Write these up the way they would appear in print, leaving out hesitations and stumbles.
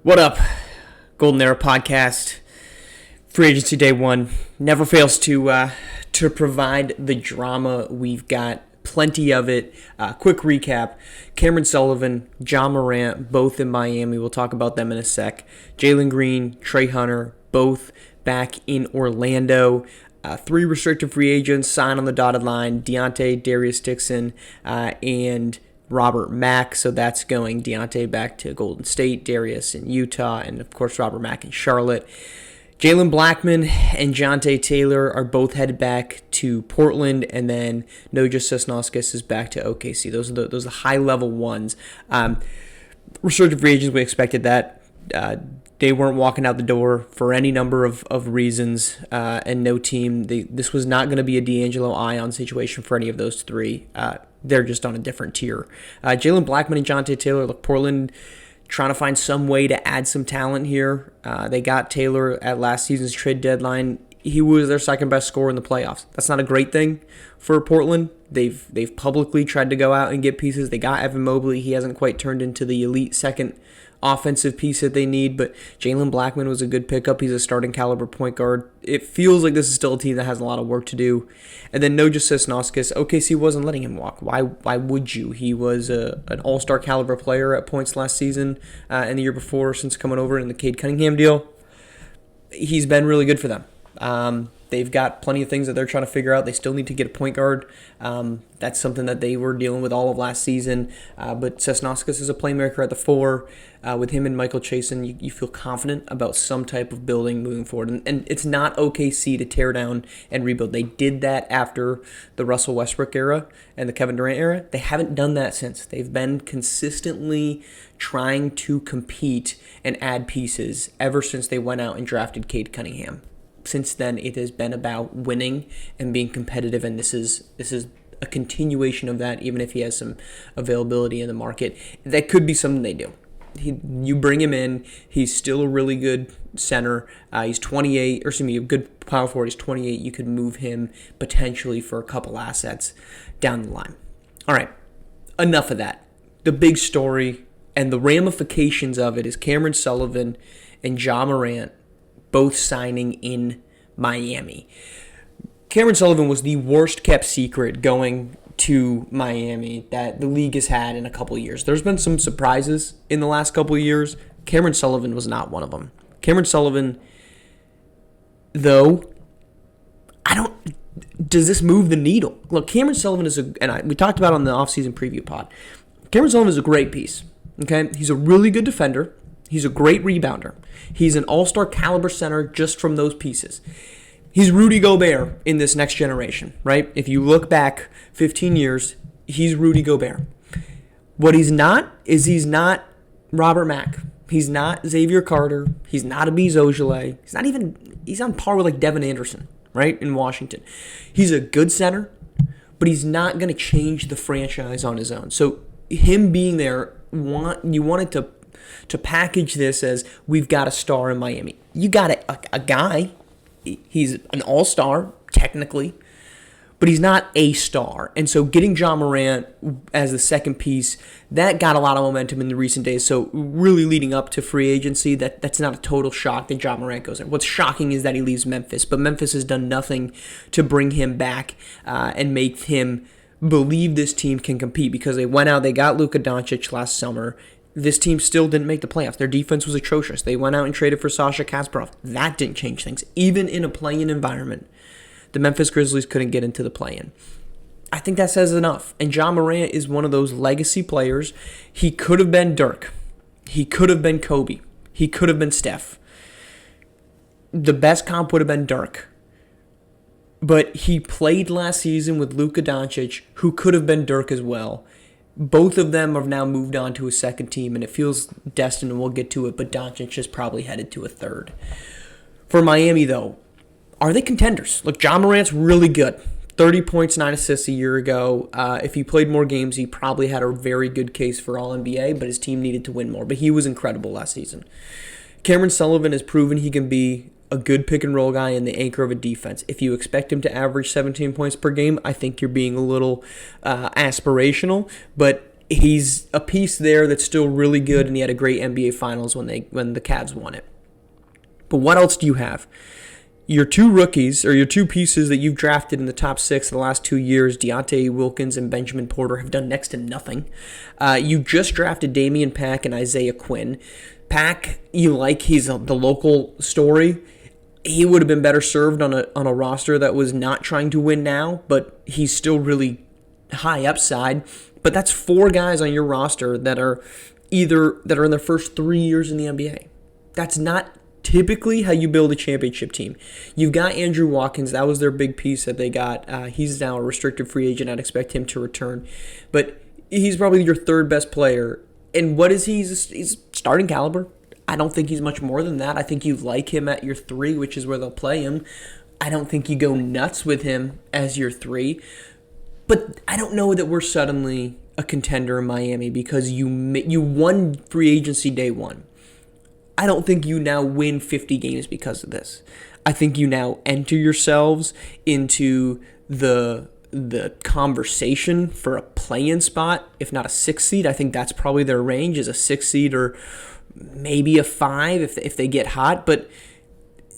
What up, Golden Era Podcast? Free agency day one never fails to provide the drama. We've got plenty of it. Quick recap: Cameron Sullivan, Ja Morant, both in Miami. We'll talk about them in a sec. Jalen Green, Trey Hunter, both back in Orlando. Three restricted free agents signed on the dotted line: Deontay, Darius Dixon, and Robert Mack. So that's going Deontay back to Golden State, Darius in Utah, and of course Robert Mack in Charlotte. Jalen Blackman and Jonte Taylor are both headed back to Portland, and then Noja Sosnauskis is back to OKC. Those are the high level ones. Restricted free agents, we expected that. They weren't walking out the door for any number of reasons, and no team. This was not going to be a D'Angelo Ion situation for any of those three. They're just on a different tier. Jalen Blackman and Jonte Taylor, look, Portland trying to find some way to add some talent here. They got Taylor at last season's trade deadline. He was their second best scorer in the playoffs. That's not a great thing for Portland. They've publicly tried to go out and get pieces. They got Evan Mobley. He hasn't quite turned into the elite second offensive piece that they need, but Jalen Blackman was a good pickup. He's a starting caliber point guard. It feels like this is still a team that has a lot of work to do. And then Noja Sosnauskis, OKC wasn't letting him walk. Why would you? He was an all-star caliber player at points last season and the year before since coming over in the Cade Cunningham deal. He's been really good for them. They've got plenty of things that they're trying to figure out. They still need to get a point guard. That's something that they were dealing with all of last season. But Sosnauskis is a playmaker at the four. With him and Michael Chasen, you feel confident about some type of building moving forward. And it's not OKC to tear down and rebuild. They did that after the Russell Westbrook era and the Kevin Durant era. They haven't done that since. They've been consistently trying to compete and add pieces ever since they went out and drafted Cade Cunningham. Since then, it has been about winning and being competitive, and this is a continuation of that. Even if he has some availability in the market, that could be something they do. You bring him in, he's still a really good center. He's 28, or excuse me, a good power forward. He's 28. You could move him potentially for a couple assets down the line. All right, enough of that. The big story and the ramifications of it is Cameron Sullivan and Ja Morant both signing in Miami. Cameron Sullivan was the worst kept secret going to Miami that the league has had in a couple of years. There's been some surprises in the last couple of years. Cameron Sullivan was not one of them. Cameron Sullivan, though, does this move the needle? Look, Cameron Sullivan is we talked about it on the offseason preview pod. Cameron Sullivan is a great piece. Okay, he's a really good defender. He's a great rebounder. He's an all-star caliber center just from those pieces. He's Rudy Gobert in this next generation, right? If you look back 15 years, he's Rudy Gobert. What he's not is he's not Robert Mack. He's not Xavier Carter. He's not Abiz Ojale. He's on par with like Devin Anderson, right, in Washington. He's a good center, but he's not going to change the franchise on his own. So him being there, you wanted to package this as we've got a star in Miami. You got a guy. He's an all-star, technically, but he's not a star. And so getting Ja Morant as the second piece, that got a lot of momentum in the recent days. So really leading up to free agency, that's not a total shock that Ja Morant goes there. What's shocking is that he leaves Memphis, but Memphis has done nothing to bring him back and make him believe this team can compete, because they went out, they got Luka Doncic last summer. This team still didn't make the playoffs. Their defense was atrocious. They went out and traded for Sasha Kasparov. That didn't change things. Even in a play-in environment, the Memphis Grizzlies couldn't get into the play-in. I think that says enough. And Ja Morant is one of those legacy players. He could have been Dirk. He could have been Kobe. He could have been Steph. The best comp would have been Dirk. But he played last season with Luka Doncic, who could have been Dirk as well. Both of them have now moved on to a second team, and it feels destined, and we'll get to it, but Doncic is probably headed to a third. For Miami, though, are they contenders? Look, Ja Morant's really good. 30 points, 9 assists a year ago. If he played more games, he probably had a very good case for All-NBA, but his team needed to win more. But he was incredible last season. Cameron Sullivan has proven he can be a good pick-and-roll guy and the anchor of a defense. If you expect him to average 17 points per game, I think you're being a little aspirational, but he's a piece there that's still really good, and he had a great NBA Finals when the Cavs won it. But what else do you have? Your two rookies, or your two pieces that you've drafted in the top 6 in the last 2 years, Deontay Wilkins and Benjamin Porter, have done next to nothing. You just drafted Damian Pack and Isaiah Quinn. Pack, you like, he's the local story. He would have been better served on a roster that was not trying to win now, but he's still really high upside. But that's 4 guys on your roster that are in their first 3 years in the NBA. That's not typically how you build a championship team. You've got Andrew Watkins. That was their big piece that they got. He's now a restricted free agent. I'd expect him to return. But he's probably your 3rd best player. And what is he? He's starting caliber. I don't think he's much more than that. I think you like him at your 3, which is where they'll play him. I don't think you go nuts with him as your 3. But I don't know that we're suddenly a contender in Miami because you won free agency day 1. I don't think you now win 50 games because of this. I think you now enter yourselves into the conversation for a play-in spot, if not a 6 seed. I think that's probably their range, is a 6 seed or maybe a 5 if they get hot. But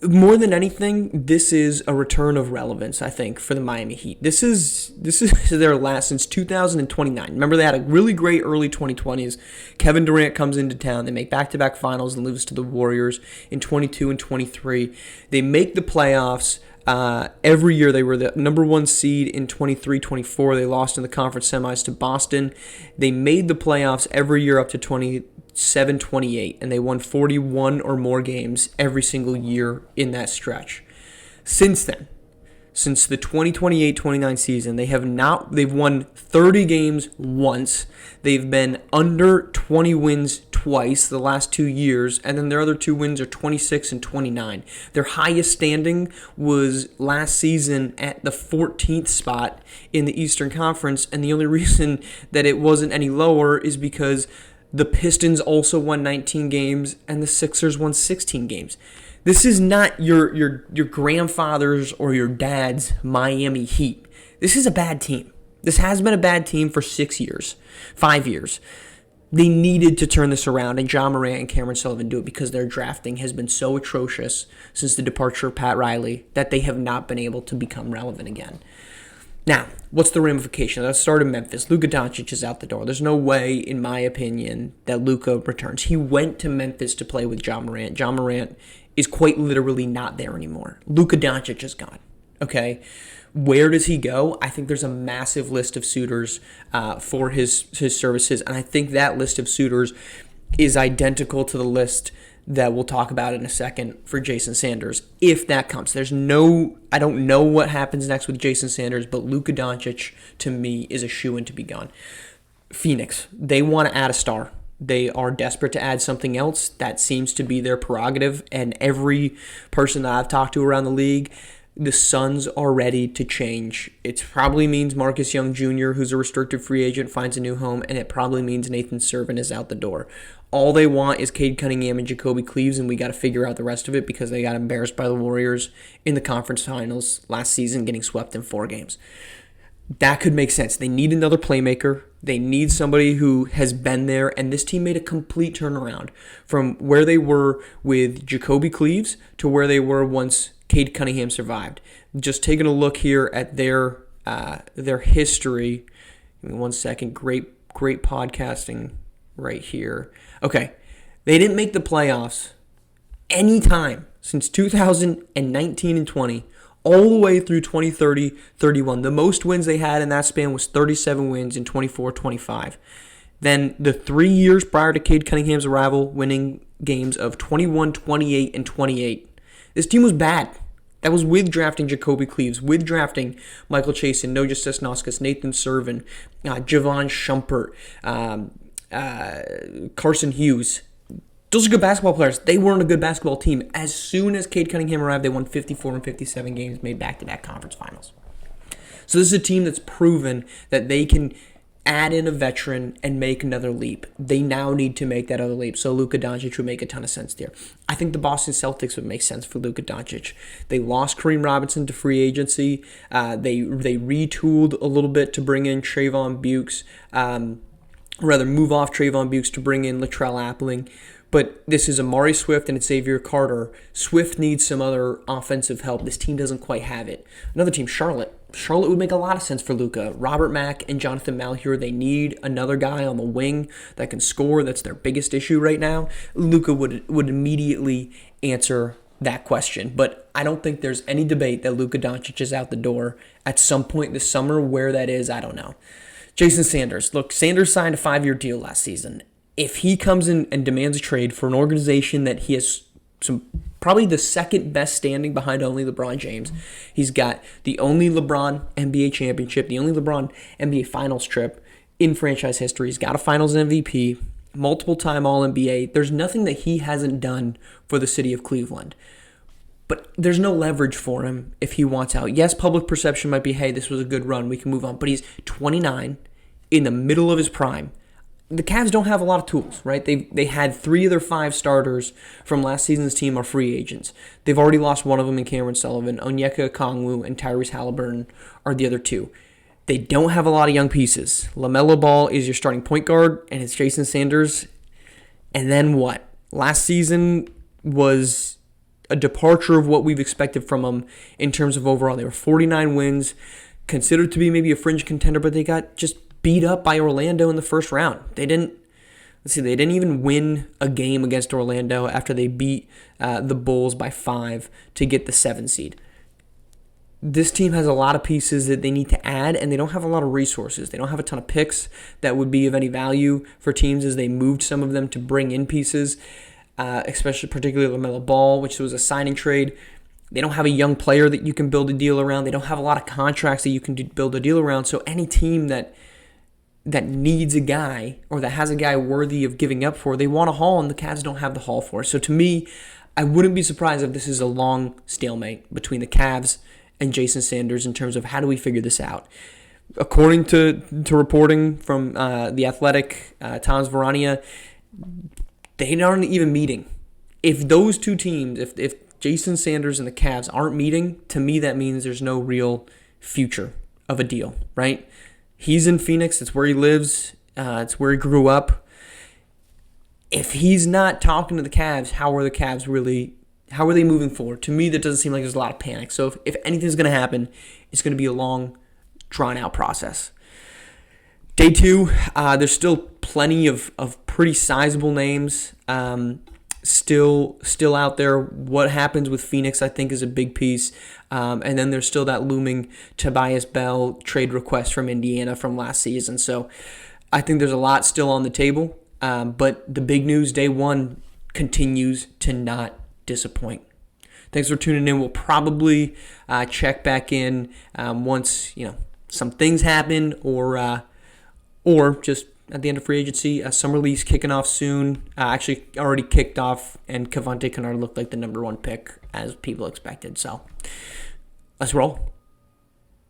more than anything, this is a return of relevance, I think, for the Miami Heat. This is their last since 2029. Remember, they had a really great early 2020s. Kevin Durant comes into town. They make back-to-back finals and lose to the Warriors in 22 and 23. They make the playoffs. Every year they were the number 1 seed in 23-24. They lost in the conference semis to Boston. They made the playoffs every year up to 27-28, and they won 41 or more games every single year in that stretch. Since then, since the 2028-29 season, they've won 30 games once. They've been under 20 wins twice the last 2 years, and then their other 2 wins are 26 and 29. Their highest standing was last season at the 14th spot in the Eastern Conference, and the only reason that it wasn't any lower is because the Pistons also won 19 games, and the Sixers won 16 games. This is not your grandfather's or your dad's Miami Heat. This is a bad team. This has been a bad team for 6 years, 5 years. They needed to turn this around, and Ja Morant and Cameron Sullivan do it because their drafting has been so atrocious since the departure of Pat Riley that they have not been able to become relevant again. Now, what's the ramification? Let's start in Memphis. Luka Doncic is out the door. There's no way, in my opinion, that Luka returns. He went to Memphis to play with Ja Morant. Ja Morant is quite literally not there anymore. Luka Doncic is gone. Okay? Where does he go? I think there's a massive list of suitors for his services, and I think that list of suitors is identical to the list that we'll talk about in a second for Jason Sanders, if that comes. I don't know what happens next with Jason Sanders, but Luka Doncic, to me, is a shoo-in to be gone. Phoenix, they want to add a star. They are desperate to add something else. That seems to be their prerogative, and every person that I've talked to around the league, the Suns are ready to change. It probably means Marcus Young Jr., who's a restricted free agent, finds a new home, and it probably means Nathan Servin is out the door. All they want is Cade Cunningham and Jacoby Cleaves, and we got to figure out the rest of it because they got embarrassed by the Warriors in the conference finals last season, getting swept in 4 games. That could make sense. They need another playmaker. They need somebody who has been there, and this team made a complete turnaround from where they were with Jacoby Cleaves to where they were once Cade Cunningham survived. Just taking a look here at their history. Give me 1 second. Great podcasting right here. Okay, they didn't make the playoffs any time since 2019 and 20, all the way through 2030-31. The most wins they had in that span was 37 wins in 24-25. Then the 3 years prior to Cade Cunningham's arrival, winning games of 21, 28, and 28. This team was bad. That was with drafting Jacoby Cleaves, with drafting Michael Chasen, Noja Sesnoskas, Nathan Servin, Javon Shumpert, Carson Hughes. Those are good basketball players. They weren't a good basketball team. As soon as Cade Cunningham arrived, they won 54 and 57 games, made back-to-back conference finals. So this is a team that's proven that they can add in a veteran and make another leap. They now need to make that other leap. So Luka Doncic would make a ton of sense there. I think the Boston Celtics would make sense for Luka Doncic. They lost Kareem Robinson to free agency. They retooled a little bit to bring in Trayvon Bukes. or rather move off Trayvon Bukes to bring in Latrell Appling. But this is Amari Swift and it's Xavier Carter. Swift needs some other offensive help. This team doesn't quite have it. Another team, Charlotte. Charlotte would make a lot of sense for Luka. Robert Mack and Jonathan Malheur, they need another guy on the wing that can score. That's their biggest issue right now. Luka would immediately answer that question. But I don't think there's any debate that Luka Doncic is out the door at some point this summer. Where that is, I don't know. Jason Sanders. Look, Sanders signed a 5-year deal last season. If he comes in and demands a trade for an organization that he has probably the second best standing behind only LeBron James, he's got the only LeBron NBA championship, the only LeBron NBA finals trip in franchise history. He's got a finals MVP, multiple-time All-NBA. There's nothing that he hasn't done for the city of Cleveland. But there's no leverage for him if he wants out. Yes, public perception might be, hey, this was a good run, we can move on. But he's 29, in the middle of his prime. The Cavs don't have a lot of tools, right? They had 3 of their 5 starters from last season's team are free agents. They've already lost one of them in Cameron Sullivan. Onyeka Okongwu and Tyrese Halliburton are the other 2. They don't have a lot of young pieces. LaMelo Ball is your starting point guard, and it's Jason Sanders. And then what? Last season was a departure of what we've expected from them in terms of overall. They were 49 wins, considered to be maybe a fringe contender, but they got just beat up by Orlando in the first round. They didn't even win a game against Orlando after they beat the Bulls by 5 to get the 7 seed. This team has a lot of pieces that they need to add, and they don't have a lot of resources. They don't have a ton of picks that would be of any value for teams as they moved some of them to bring in pieces, particularly LaMelo Ball, which was a signing trade. They don't have a young player that you can build a deal around. They don't have a lot of contracts that you can build a deal around. So any team that needs a guy or that has a guy worthy of giving up for, they want a haul, and the Cavs don't have the haul for. So to me, I wouldn't be surprised if this is a long stalemate between the Cavs and Jason Sanders in terms of how do we figure this out. According to reporting from The Athletic, Tom's Varania, they aren't even meeting. If those two teams, if Jason Sanders and the Cavs aren't meeting, to me that means there's no real future of a deal, right? He's in Phoenix. It's where he lives. It's where he grew up. If he's not talking to the Cavs, how are they moving forward? To me, that doesn't seem like there's a lot of panic. So if anything's going to happen, it's going to be a long, drawn-out process. Day 2, there's still plenty of pretty sizable names still out there. What happens with Phoenix, I think, is a big piece. And then there's still that looming Tobias Bell trade request from Indiana from last season. So I think there's a lot still on the table. But the big news, day 1, continues to not disappoint. Thanks for tuning in. We'll probably check back in once some things happen, or just at the end of free agency. Summer league's kicking off soon. Actually, already kicked off, and Cavante Kennard looked like the number 1 pick as people expected. So let's roll.